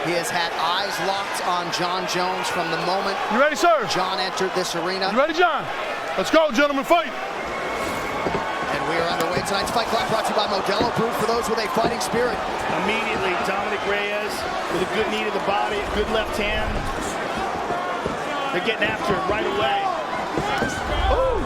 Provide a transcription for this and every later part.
He has had eyes locked on Jon Jones from the moment you ready, sir? Jon entered this arena. You ready, Jon? Let's go, gentlemen, fight. And we are underway. Tonight's Fight Club brought to you by Modelo Brew for those with a fighting spirit. Immediately, Dominic Reyes with a good knee to the body, a good left hand. They're getting after it right away. Ooh.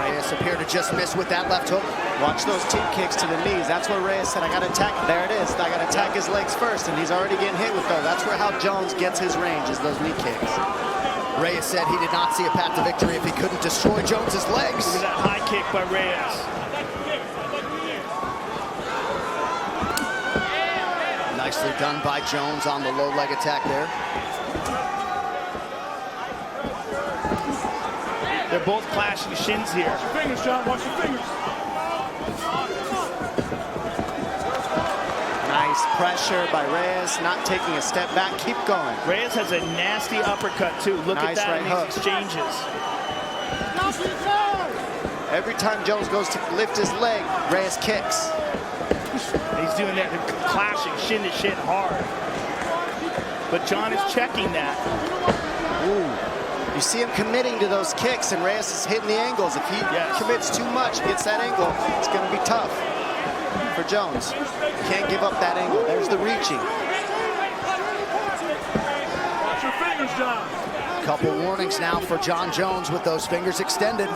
Reyes appeared to just miss with that left hook. Watch those team kicks to the knees. That's what Reyes said. I got to attack. There it is. I got to attack his legs first, and he's already getting hit with those. That's where how Jones gets his range, is those knee kicks. Reyes said he did not see a path to victory if he couldn't destroy Jones's legs. Look at that high kick by Reyes. Nicely done by Jones on the low leg attack there. They're both clashing shins here. Watch your fingers, Jon. Watch your fingers. Nice pressure by Reyes, not taking a step back. Keep going. Reyes has a nasty uppercut, too. Look Nice at that right in hook. these exchanges. Every time Jones goes to lift his leg, Reyes kicks. He's doing that, clashing shin to shin hard. But Jon is checking that. Ooh. You see him committing to those kicks, and Reyes is hitting the angles. If he commits too much, gets that angle, it's going to be tough for Jones. Can't give up that angle. There's the reaching. Watch your fingers, Jon. Couple warnings now for Jon Jones with those fingers extended.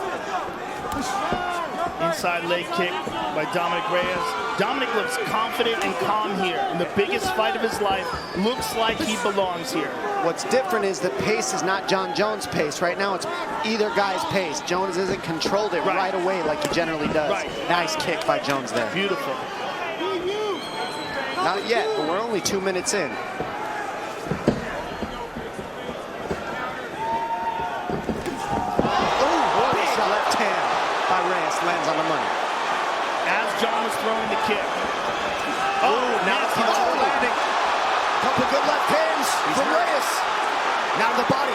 Inside leg kick by Dominic Reyes. Dominic looks confident and calm here. In the biggest fight of his life, looks like he belongs here. What's different is the pace is not Jon Jones' pace. Right now, it's either guy's pace. Jones hasn't controlled it right away like he generally does. Right. Nice kick by Jones there. Beautiful. Not yet, but we're only 2 minutes in. Left hand by Reyes lands on the money. As Jon was throwing the kick. Now it's landing. Couple good left hands from Reyes. Now the body.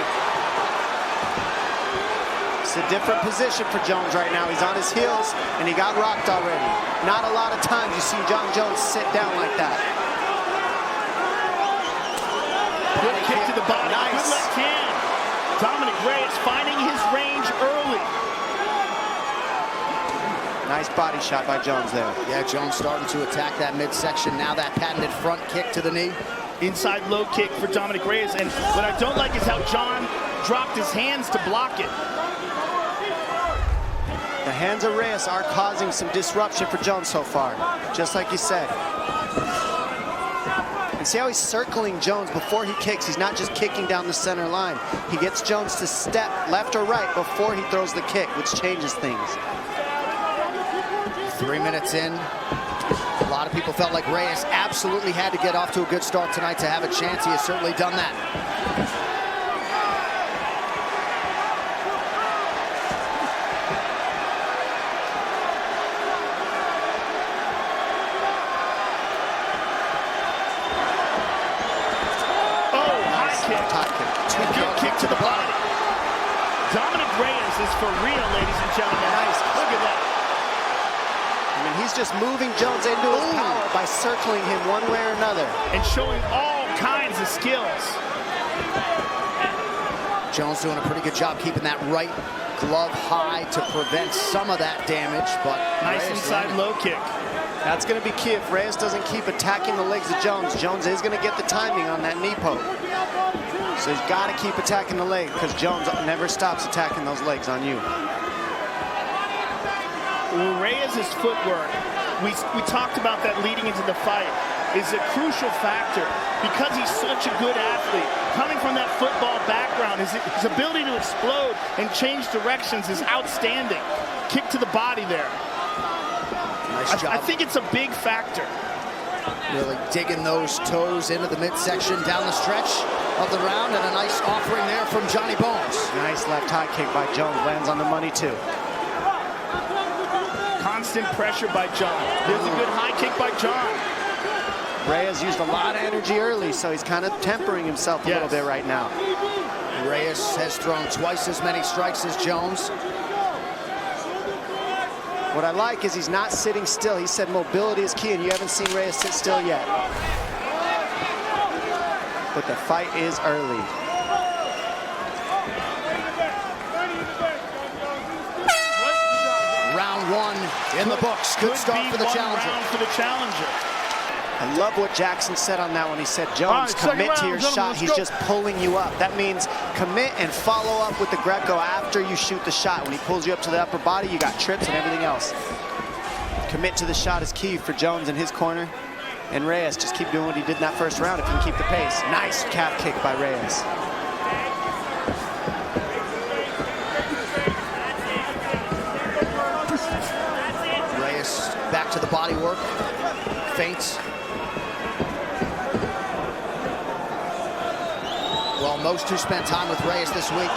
It's a different position for Jones right now. He's on his heels, and he got rocked already. Not a lot of times you see Jon Jones sit down like that. Good kick to the body. Nice. Good left hand. Dominic Reyes finding his range early. Nice body shot by Jones there. Yeah, Jones starting to attack that midsection. Now that patented front kick to the knee. Inside low kick for Dominic Reyes. And what I don't like is how Jon dropped his hands to block it. The hands of Reyes are causing some disruption for Jones so far, just like you said. And see how he's circling Jones before he kicks. He's not just kicking down the center line. He gets Jones to step left or right before he throws the kick, which changes things. 3 minutes in. A lot of people felt like Reyes absolutely had to get off to a good start tonight to have a chance. He has certainly done that. Kick to the body. Dominic Reyes is for real, ladies and gentlemen. Nice. Look at that. I mean, he's just moving Jones into his power by circling him one way or another. And showing all kinds of skills. Jones doing a pretty good job keeping that right glove high to prevent some of that damage, but nice Reyes inside low kick. That's going to be key. If Reyes doesn't keep attacking the legs of Jones, Jones is going to get the timing on that knee poke. So he's got to keep attacking the leg because Jones never stops attacking those legs on you. Well, Reyes' footwork, we talked about that leading into the fight, is a crucial factor because he's such a good athlete. Coming from that football background, his ability to explode and change directions is outstanding. Kick to the body there. Nice job. I think it's a big factor. Really digging those toes into the midsection down the stretch of the round, and a nice offering there from Johnny Bones. Nice left high kick by Jones, lands on the money too. Constant pressure by Jon. There's a good high kick by Jon. Reyes used a lot of energy early, so he's kind of tempering himself a little bit right now. Reyes has thrown twice as many strikes as Jones. What I like is he's not sitting still. He said mobility is key, and you haven't seen Reyes sit still yet. but the fight is early. Round one in the books. Good start for the challenger. I love what Jackson said on that one. He said, Jones, commit to your shot. He's just pulling you up. That means commit and follow up with the Greco after you shoot the shot. When he pulls you up to the upper body, you got trips and everything else. Commit to the shot is key for Jones in his corner. And Reyes, just keep doing what he did in that first round if you can keep the pace. Nice calf kick by Reyes. Reyes back to the body work. Feints. Well, most who spent time with Reyes this week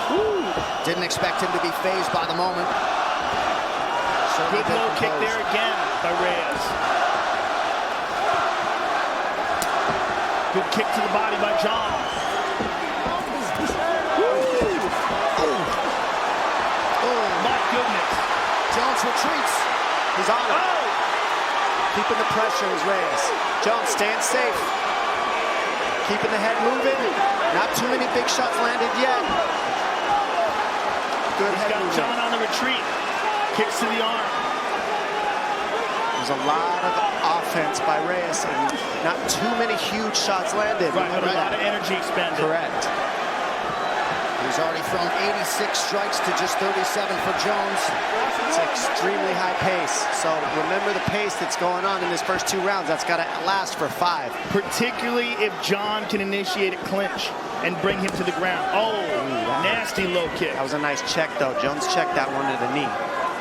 didn't expect him to be fazed by the moment. Good low kick there again by Reyes. Good kick to the body by John. Oh, my goodness. Jones retreats. He's on it. Keeping the pressure is Reyes. Jones staying safe. Keeping the head moving. Not too many big shots landed yet. Good head movement. John on the retreat. Kicks to the arm. There's a lot of offense by Reyes and not too many huge shots landed. Right, but a lot of energy expended. Correct. He's already thrown 86 strikes to just 37 for Jones. It's extremely high pace. So remember the pace that's going on in this first 2 rounds. That's got to last for 5. Particularly if John can initiate a clinch and bring him to the ground. Oh, nasty low kick. That was a nice check, though. Jones checked that one to the knee.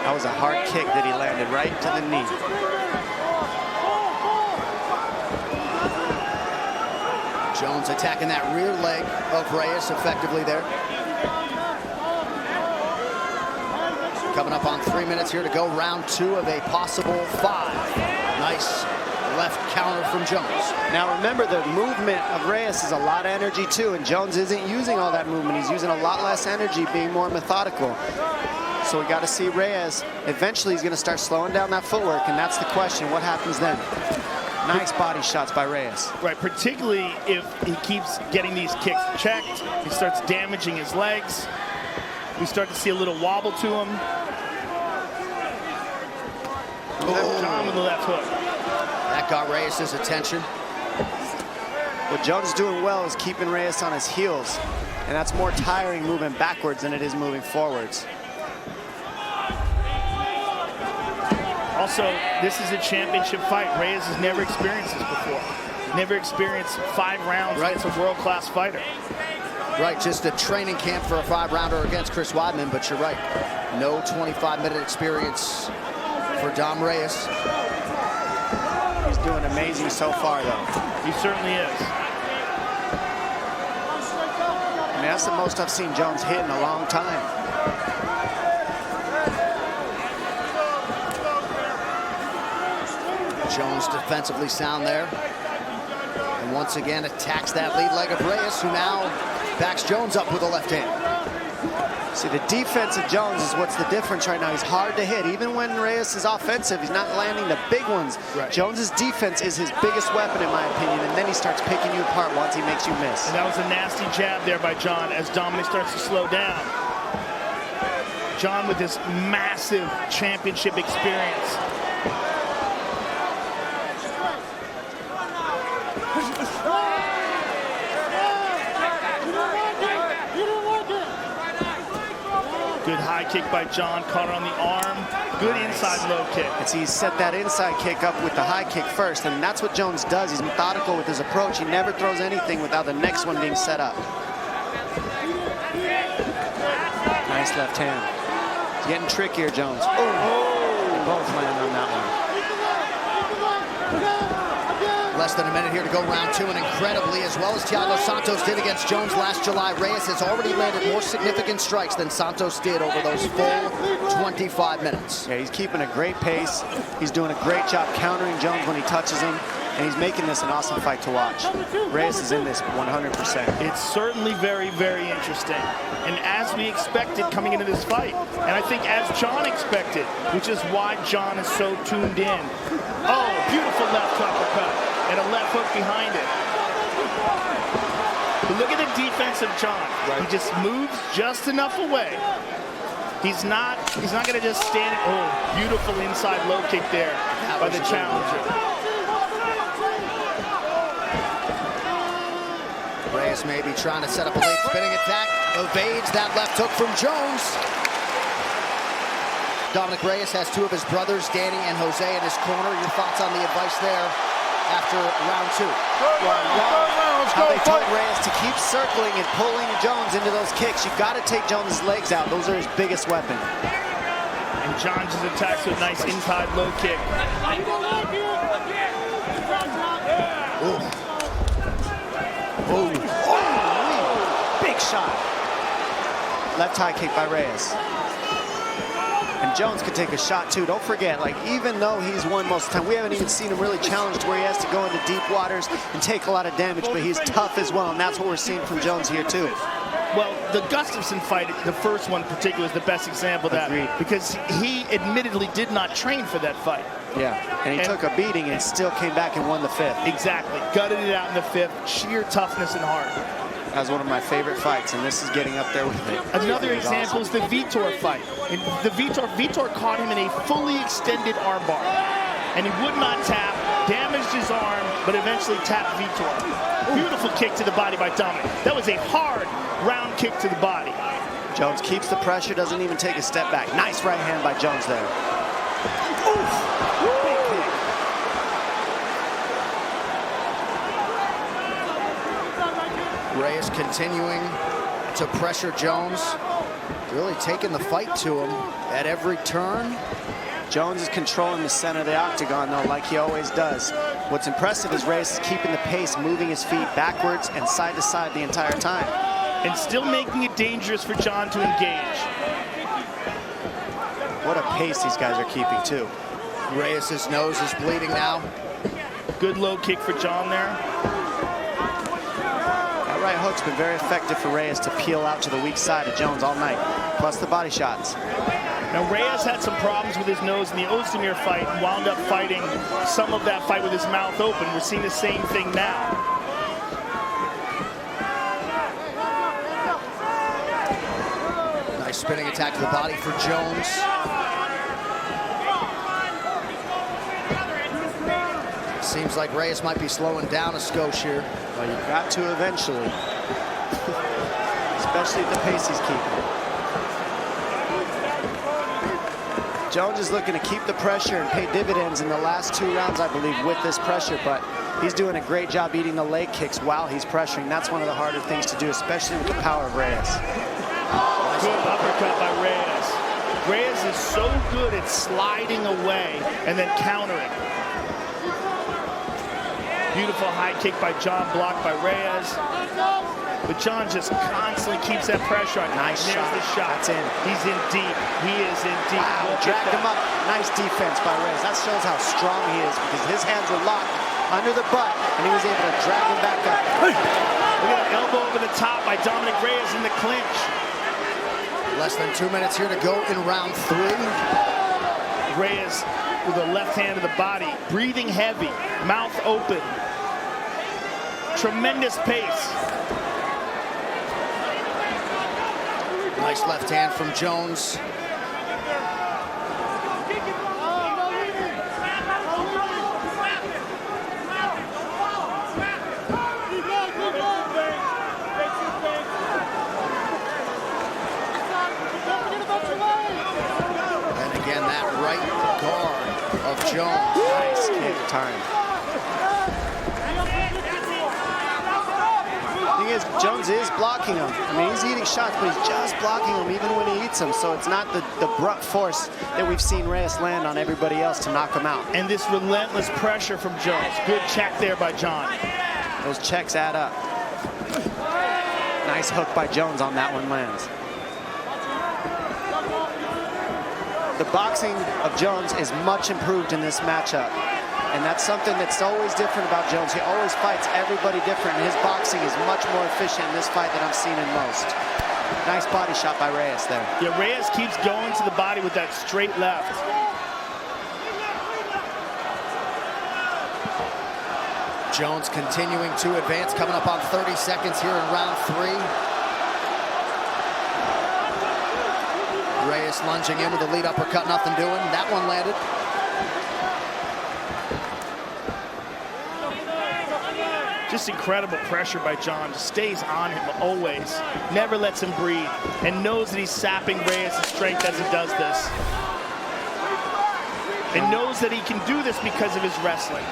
That was a hard kick that he landed right to the knee. Jones attacking that rear leg of Reyes effectively there. Coming up on 3 minutes here to go. Round 2 of a possible 5. Nice left counter from Jones. Now remember, the movement of Reyes is a lot of energy too, and Jones isn't using all that movement. He's using a lot less energy, being more methodical. So we got to see Reyes. Eventually he's going to start slowing down that footwork, and that's the question. What happens then? Nice body shots by Reyes. Right, particularly if he keeps getting these kicks checked, he starts damaging his legs. We start to see a little wobble to him. John with the left hook. That got Reyes' attention. What Jones is doing well is keeping Reyes on his heels, and that's more tiring moving backwards than it is moving forwards. Also, this is a championship fight. Reyes has never experienced this before. Never experienced 5 rounds against a world-class fighter. Right, just a training camp for a 5-rounder against Chris Weidman, but you're right. No 25-minute experience for Dom Reyes. He's doing amazing so far, though. He certainly is. I mean, that's the most I've seen Jones hit in a long time. Jones defensively sound there. And once again attacks that lead leg of Reyes, who now backs Jones up with a left hand. See, the defense of Jones is what's the difference right now. He's hard to hit. Even when Reyes is offensive, he's not landing the big ones. Right. Jones's defense is his biggest weapon, in my opinion, and then he starts picking you apart once he makes you miss. And that was a nasty jab there by John as Dominic starts to slow down. John with this massive championship experience. Good high kick by John, caught on the arm. Good inside low kick. And see, he set that inside kick up with the high kick first, and that's what Jones does. He's methodical with his approach. He never throws anything without the next one being set up. Nice left hand. It's getting trickier, Jones. Oh! They both land on that one. Less than a minute here to go round 2, and incredibly, as well as Thiago Santos did against Jones last July, Reyes has already landed more significant strikes than Santos did over those full 25 minutes. Yeah, he's keeping a great pace. He's doing a great job countering Jones when he touches him, and he's making this an awesome fight to watch. Reyes is in this 100%. It's certainly very, very interesting. And as we expected coming into this fight, and I think as John expected, which is why John is so tuned in. Oh, beautiful left uppercut. And a left hook behind it. But look at the defense of John. Right. He just moves just enough away. He's not going to just stand. Oh, beautiful inside low kick there by the challenger. Reyes maybe trying to set up a late spinning attack. Evades that left hook from Jones. Dominic Reyes has two of his brothers, Danny and Jose, in his corner. Your thoughts on the advice there after round two? How they told Reyes to keep circling and pulling Jones into those kicks. You've got to take Jones' legs out. Those are his biggest weapon. And John just attacks with a nice inside low kick. Ooh. Ooh. Oh, big shot. Left high kick by Reyes. And Jones could take a shot too. Don't forget, like, even though he's won most of the time, we haven't even seen him really challenged where he has to go into deep waters and take a lot of damage, but he's tough as well, and that's what we're seeing from Jones here too. Well, the Gustafsson fight, the first one in particular, is the best example of that. Agreed. Because he admittedly did not train for that fight. Yeah, and he took a beating and still came back and won the fifth. Exactly. Gutted it out in the fifth. Sheer toughness and heart. That was one of my favorite fights, and this is getting up there with it. Another example is the Vitor fight. And the Vitor caught him in a fully extended armbar, and he would not tap, damaged his arm, but eventually tapped Vitor. Beautiful kick to the body by Dominic. That was a hard round kick to the body. Jones keeps the pressure, doesn't even take a step back. Nice right hand by Jones there. Oof. Reyes continuing to pressure Jones, really taking the fight to him at every turn. Jones is controlling the center of the octagon, though, like he always does. What's impressive is Reyes is keeping the pace, moving his feet backwards and side to side the entire time. And still making it dangerous for John to engage. What a pace these guys are keeping, too. Reyes' nose is bleeding now. Good low kick for John there. That right hook's been very effective for Reyes to peel out to the weak side of Jones all night, plus the body shots. Now, Reyes had some problems with his nose in the Ozdemir fight and wound up fighting some of that fight with his mouth open. We're seeing the same thing now. Nice spinning attack to the body for Jones. Seems like Reyes might be slowing down a skosh here. Well, you've got to eventually. Especially at the pace he's keeping. Jones is looking to keep the pressure and pay dividends in the last two rounds, I believe, with this pressure, but he's doing a great job eating the leg kicks while he's pressuring. That's one of the harder things to do, especially with the power of Reyes. Good uppercut by Reyes. Reyes is so good at sliding away and then countering. Beautiful high kick by John, blocked by Reyes. But John just constantly keeps that pressure on. Nice shot. There's the shot. That's in. He's in deep. He is in deep. Wow, dragged him up. Nice defense by Reyes. That shows how strong he is because his hands were locked under the butt, and he was able to drag him back up. Look at that elbow over the top by Dominic Reyes in the clinch. Less than 2 minutes here to go in round three. Reyes with the left hand to the body, breathing heavy, mouth open. Tremendous pace. Nice left hand from Jones. And again, that right guard of Jones. Nice kick time. Jones is blocking him. I mean, he's eating shots, but he's just blocking him even when he eats them. So it's not the brunt force that we've seen Reyes land on everybody else to knock him out. And this relentless pressure from Jones. Good check there by John. Those checks add up. Nice hook by Jones on that one lands. The boxing of Jones is much improved in this matchup. And that's something that's always different about Jones. He always fights everybody different, and his boxing is much more efficient in this fight than I've seen in most. Nice body shot by Reyes there. Yeah, Reyes keeps going to the body with that straight left. Jones continuing to advance, coming up on 30 seconds here in round 3. Reyes lunging in with a lead uppercut, nothing doing. That one landed. Just incredible pressure by John. Just stays on him always. Never lets him breathe. And knows that he's sapping Reyes' strength as he does this. And knows that he can do this because of his wrestling.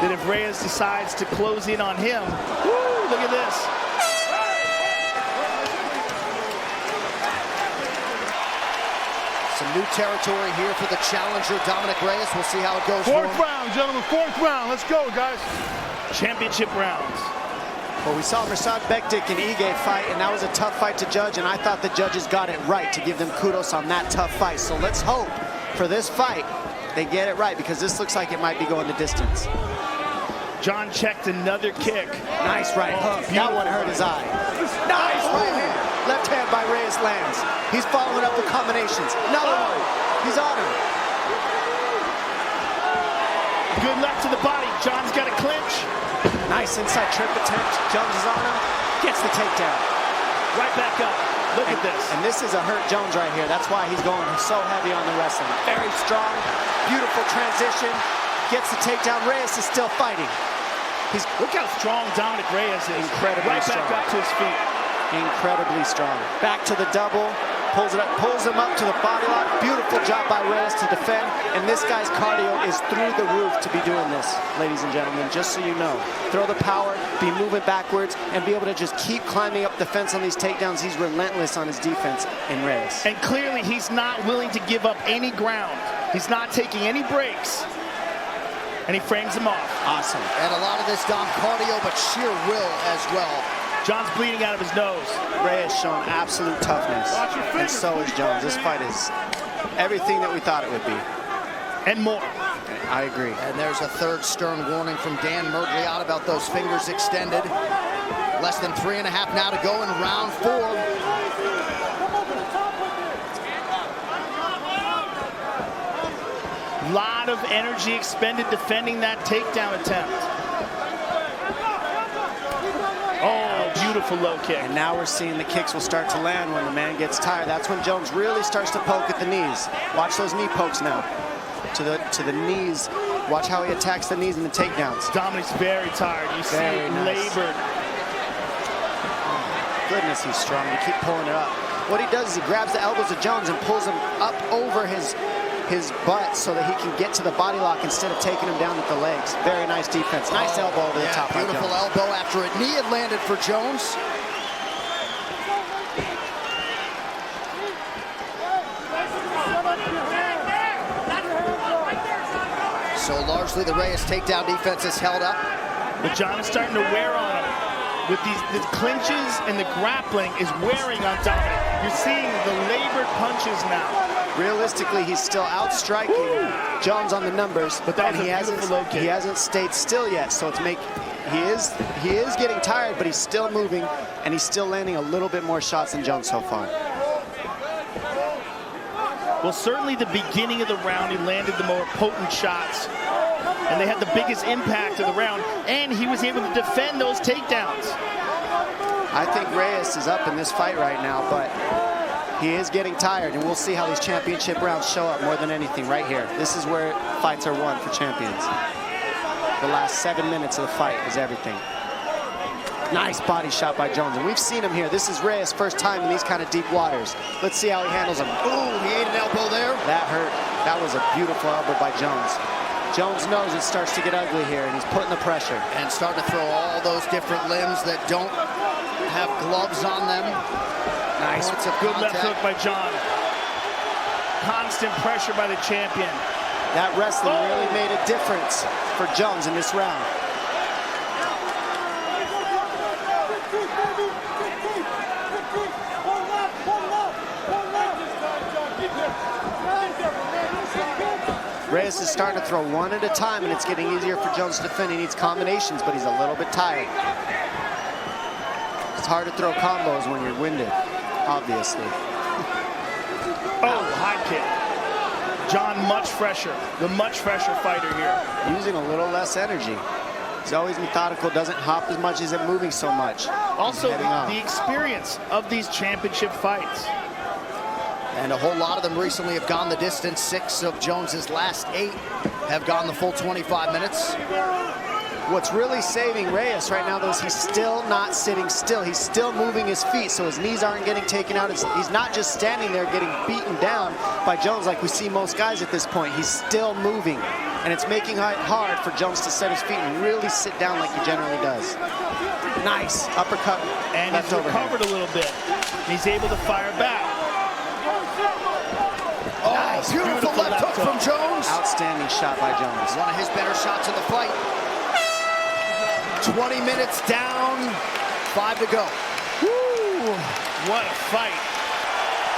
That if Reyes decides to close in on him, woo, look at this. Some new territory here for the challenger, Dominic Reyes. We'll see how it goes. Fourth round, gentlemen, fourth round. Let's go, guys. Championship rounds. Well, we saw Mirsad Bektic and Ige fight, and that was a tough fight to judge, and I thought the judges got it right to give them kudos on that tough fight. So let's hope for this fight they get it right, because this looks like it might be going the distance. John checked another kick. Nice right hook. That one hurt his eye. Nice right hand. Left hand by Reyes lands. He's following up with combinations. Another one. He's on him. Good left to the body. John's got a clinch. Nice inside trip attempt. Jones is on him. Gets the takedown. Right back up. Look at this. And this is a hurt Jones right here. That's why he's going so heavy on the wrestling. Very strong. Beautiful transition. Gets the takedown. Reyes is still fighting. Look how strong Dominic Reyes is. Incredibly right strong. back up to his feet. Incredibly strong. Back to the double. Pulls it up. Pulls him up to the body lock. Beautiful job by Reyes to defend. And this guy's cardio is through the roof to be doing this, ladies and gentlemen, just so you know. Throw the power, be moving backwards, and be able to just keep climbing up the fence on these takedowns. He's relentless on his defense in Reyes. And clearly he's not willing to give up any ground. He's not taking any breaks. And he frames him off. Awesome. And a lot of this, Dom, cardio, but sheer will as well. John's bleeding out of his nose. Reyes showing absolute toughness. And so is Jones. This fight is everything that we thought it would be. And more. I agree. And there's a third stern warning from Dan Mergliot about those fingers extended. Less than 3.5 now to go in round 4. Lot of energy expended defending that takedown attempt. Oh, beautiful low kick. And now we're seeing the kicks will start to land when the man gets tired. That's when Jones really starts to poke at the knees. Watch those knee pokes now. To the knees. Watch how he attacks the knees and the takedowns. Dominic's very tired. You see it labored. Oh, goodness, he's strong. You keep pulling it up. What he does is he grabs the elbows of Jones and pulls him up over his butt so that he can get to the body lock instead of taking him down with the legs. Very nice defense. Nice elbow over the top. Beautiful elbow after a knee had landed for Jones. So largely the Reyes takedown defense is held up. But John is starting to wear on him. With the clinches and the grappling is wearing on Dominic. You're seeing the labored punches now. Realistically, he's still outstriking Jones on the numbers, but that was a beautiful low kick. He hasn't stayed still yet, so it's he is getting tired, but he's still moving, and he's still landing a little bit more shots than Jones so far. Well, certainly the beginning of the round, he landed the more potent shots, and they had the biggest impact of the round, and he was able to defend those takedowns. I think Reyes is up in this fight right now, but he is getting tired, and we'll see how these championship rounds show up more than anything right here. This is where fights are won for champions. The last 7 minutes of the fight is everything. Nice body shot by Jones, and we've seen him here. This is Reyes' first time in these kind of deep waters. Let's see how he handles him. Ooh, he ate an elbow there. That hurt. That was a beautiful elbow by Jones. Jones knows it starts to get ugly here, and he's putting the pressure. And starting to throw all those different limbs that don't have gloves on them. Nice. Good left hook by John. Constant pressure by the champion. That wrestling really made a difference for Jones in this round. Reyes is starting to throw one at a time, and it's getting easier for Jones to defend. He needs combinations, but he's a little bit tired. It's hard to throw combos when you're winded, obviously. Oh, high kick. John much fresher, the much fresher fighter here. Using a little less energy. He's always methodical, doesn't hop as much, isn't moving so much. Also, the experience of these championship fights. And a whole lot of them recently have gone the distance. 6 of Jones's last 8 have gone the full 25 minutes. What's really saving Reyes right now, though, is he's still not sitting still. He's still moving his feet, so his knees aren't getting taken out. He's not just standing there getting beaten down by Jones like we see most guys at this point. He's still moving, and it's making it hard for Jones to set his feet and really sit down like he generally does. Nice uppercut. And he's recovered a little bit. He's able to fire back. Oh, nice. Beautiful left hook from Jones. Outstanding shot by Jones. One of his better shots of the fight. 20 minutes down, 5 to go. Woo, what a fight.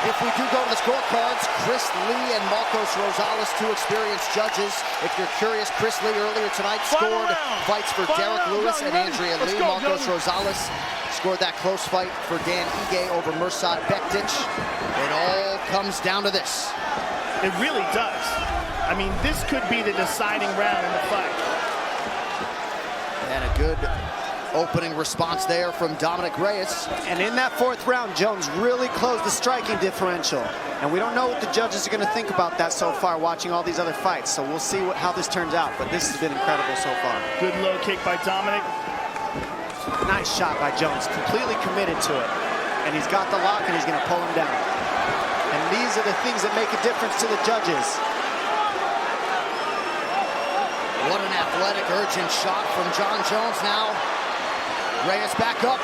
If we do go to the scorecards, Chris Lee and Marcos Rosales, 2 experienced judges. If you're curious, Chris Lee earlier tonight scored fights for Derek Lewis and Andrea Lee. Marcos Rosales scored that close fight for Dan Ige over Mirsad Bektic. It all comes down to this. It really does. I mean, this could be the deciding round in the fight. And a good opening response there from Dominic Reyes. And in that 4th round, Jones really closed the striking differential. And we don't know what the judges are going to think about that so far, watching all these other fights. So we'll see how this turns out. But this has been incredible so far. Good low kick by Dominic. Nice shot by Jones, completely committed to it. And he's got the lock, and he's going to pull him down. And these are the things that make a difference to the judges. What an athletic, urgent shot from John Jones now. Reyes back up.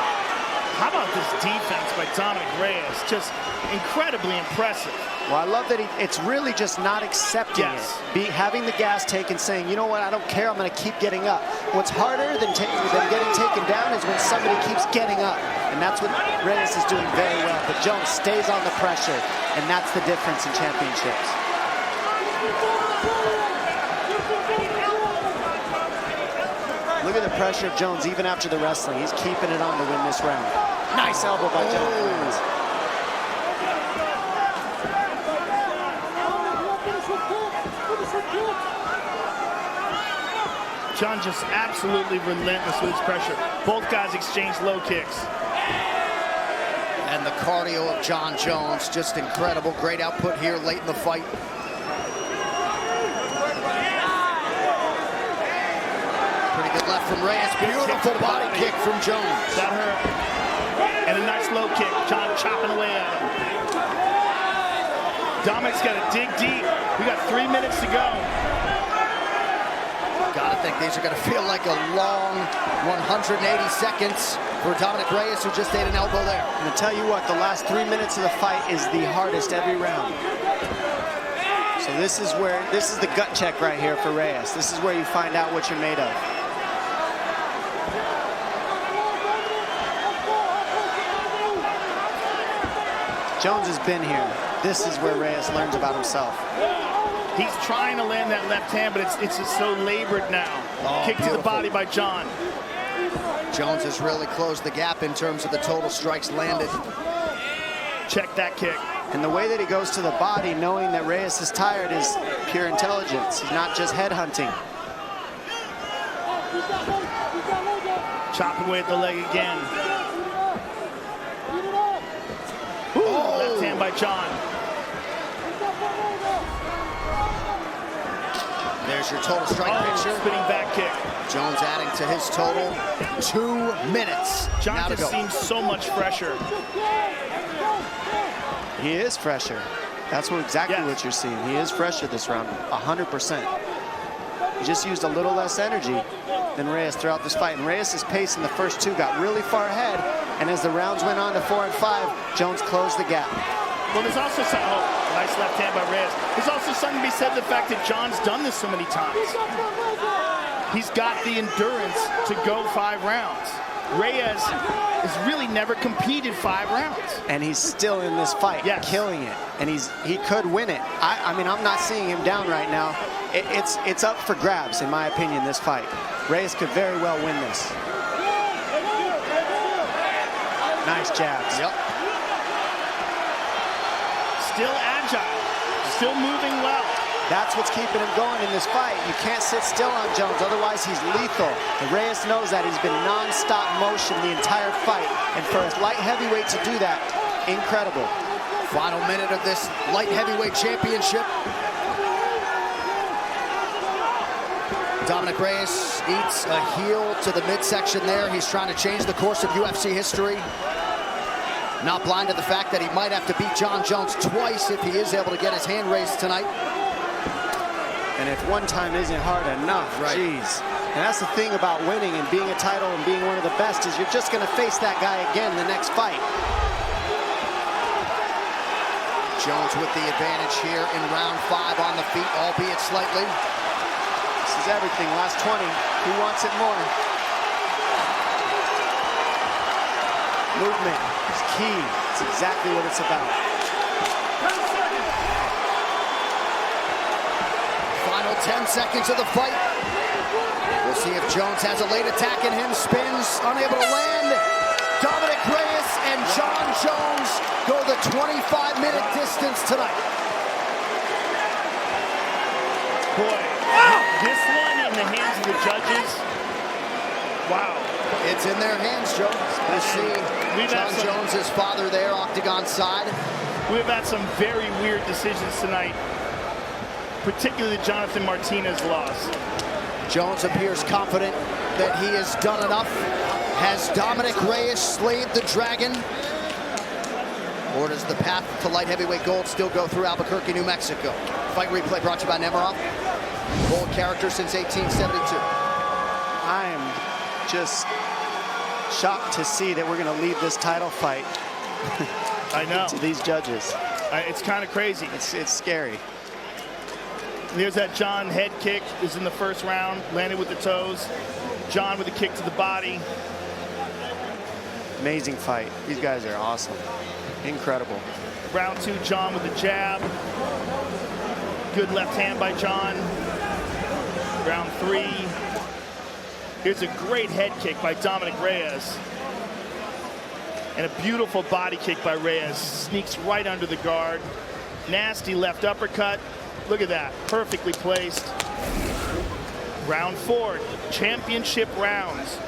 How about this defense by Dominic Reyes? Just incredibly impressive. Well, I love that it's really just not accepting it. Having the gas taken, saying, you know what, I don't care, I'm going to keep getting up. What's harder than getting taken down is when somebody keeps getting up. And that's what Reyes is doing very well. But Jones stays on the pressure, and that's the difference in championships. Look at the pressure of Jones even after the wrestling. He's keeping it on to win this round. Nice elbow by Jones. John just absolutely relentless with his pressure. Both guys exchange low kicks. And the cardio of John Jones, just incredible. Great output here late in the fight. Pretty good left from Reyes. Beautiful body kick from Jones. That hurt. And a nice low kick. John chopping away at him. Dominic's got to dig deep. We got 3 minutes to go. Gotta think these are gonna feel like a long 180 seconds for Dominic Reyes, who just ate an elbow there. I'm gonna tell you what, the last 3 minutes of the fight is the hardest every round. So this is the gut check right here for Reyes. This is where you find out what you're made of. Jones has been here. This is where Reyes learns about himself. He's trying to land that left hand, but it's just so labored now. Kick to the body by John. Jones has really closed the gap in terms of the total strikes landed. Check that kick. And the way that he goes to the body, knowing that Reyes is tired, is pure intelligence. He's not just headhunting. Chop away at the leg again. Ooh, left hand by John. There's your total strike picture. Spinning back kick. Jones adding to his total 2 minutes. John just seems so much fresher. He is fresher. That's exactly what you're seeing. He is fresher this round, 100%. He just used a little less energy than Reyes throughout this fight. And Reyes' pace in the first 2 got really far ahead. And as the rounds went on to 4 and 5, Jones closed the gap. Well, there's also some, nice left hand by Reyes. There's also something to be said to the fact that John's done this so many times. He's got the endurance to go 5 rounds. Reyes has really never competed 5 rounds. And he's still in this fight, killing it. And he could win it. I mean, I'm not seeing him down right now. It's up for grabs, in my opinion, this fight. Reyes could very well win this. Nice jabs. Yep. Still agile, still moving well. That's what's keeping him going in this fight. You can't sit still on Jones, otherwise he's lethal. And Reyes knows that. He's been non-stop motion the entire fight. And for a light heavyweight to do that, incredible. Final minute of this light heavyweight championship. Dominic Reyes eats a heel to the midsection there. He's trying to change the course of UFC history. Not blind to the fact that he might have to beat Jon Jones twice if he is able to get his hand raised tonight. And if one time isn't hard enough, right. Geez. And that's the thing about winning and being a title and being one of the best is you're just going to face that guy again in the next fight. Jones with the advantage here in round 5 on the feet, albeit slightly. This is everything. Last 20. Who wants it more? Movement is key. It's exactly what it's about. Final 10 seconds of the fight. We'll see if Jones has a late attack in him. Spins, unable to land. Dominic Reyes and Jon Jones go the 25-minute distance tonight. Boy, this one in the hands of the judges. Wow. It's in their hands, Joe. We'll see Jon Jones' father there, octagon side. We've had some very weird decisions tonight, particularly the Jonathan Martinez loss. Jones appears confident that he has done enough. Has Dominic Reyes slayed the dragon? Or does the path to light heavyweight gold still go through Albuquerque, New Mexico? Fight replay brought to you by Nemiroff. Bold character since 1872. I am just shocked to see that we're going to leave this title fight I know. to these judges. It's kind of crazy. It's scary. There's that Jon head kick is in the first round, landed with the toes. Jon with a kick to the body. Amazing fight. These guys are awesome. Incredible. Round 2, Jon with the jab. Good left hand by Jon. Round 3. Here's a great head kick by Dominic Reyes. And a beautiful body kick by Reyes. Sneaks right under the guard. Nasty left uppercut. Look at that. Perfectly placed. Round 4. Championship rounds.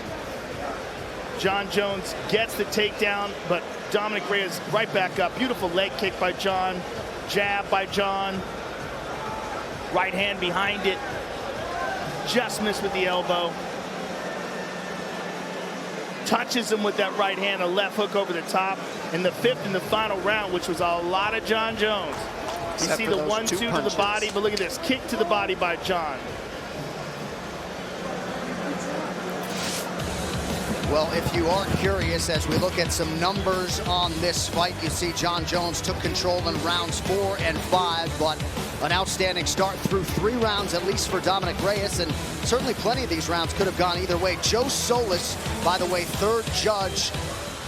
Jon Jones gets the takedown, but Dominic Reyes right back up. Beautiful leg kick by Jon. Jab by Jon. Right hand behind it. Just missed with the elbow. Touches him with that right hand, a left hook over the top. In the 5th and the final round, which was a lot of Jon Jones. You see the 1-2 to the body, but look at this. Kick to the body by Jon. Well, if you are curious, as we look at some numbers on this fight, you see Jon Jones took control in rounds 4 and 5, but an outstanding start through 3 rounds, at least for Dominic Reyes, and certainly plenty of these rounds could have gone either way. Joe Solis, by the way, 3rd judge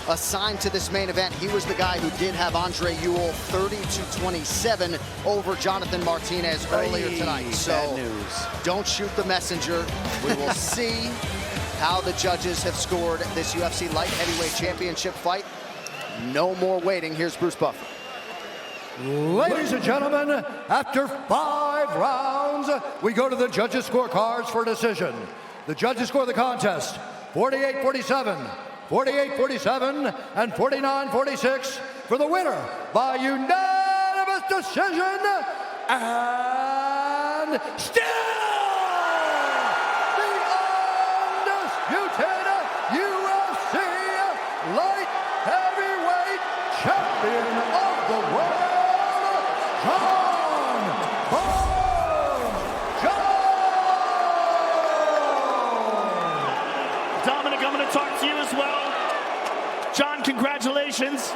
assigned to this main event. He was the guy who did have Andre Ewell 30-27 over Jonathan Martinez earlier tonight. So don't shoot the messenger. We will see how the judges have scored this UFC light heavyweight championship fight. No more waiting. Here's Bruce Buffer. Ladies and gentlemen, after 5 rounds, we go to the judges' scorecards for decision. The judges score the contest 48-47, 48-47, and 49-46 for the winner by unanimous decision, and still UFC light heavyweight champion of the world, Jon Jones. Dominic, I'm going to talk to you as well. Jon, congratulations.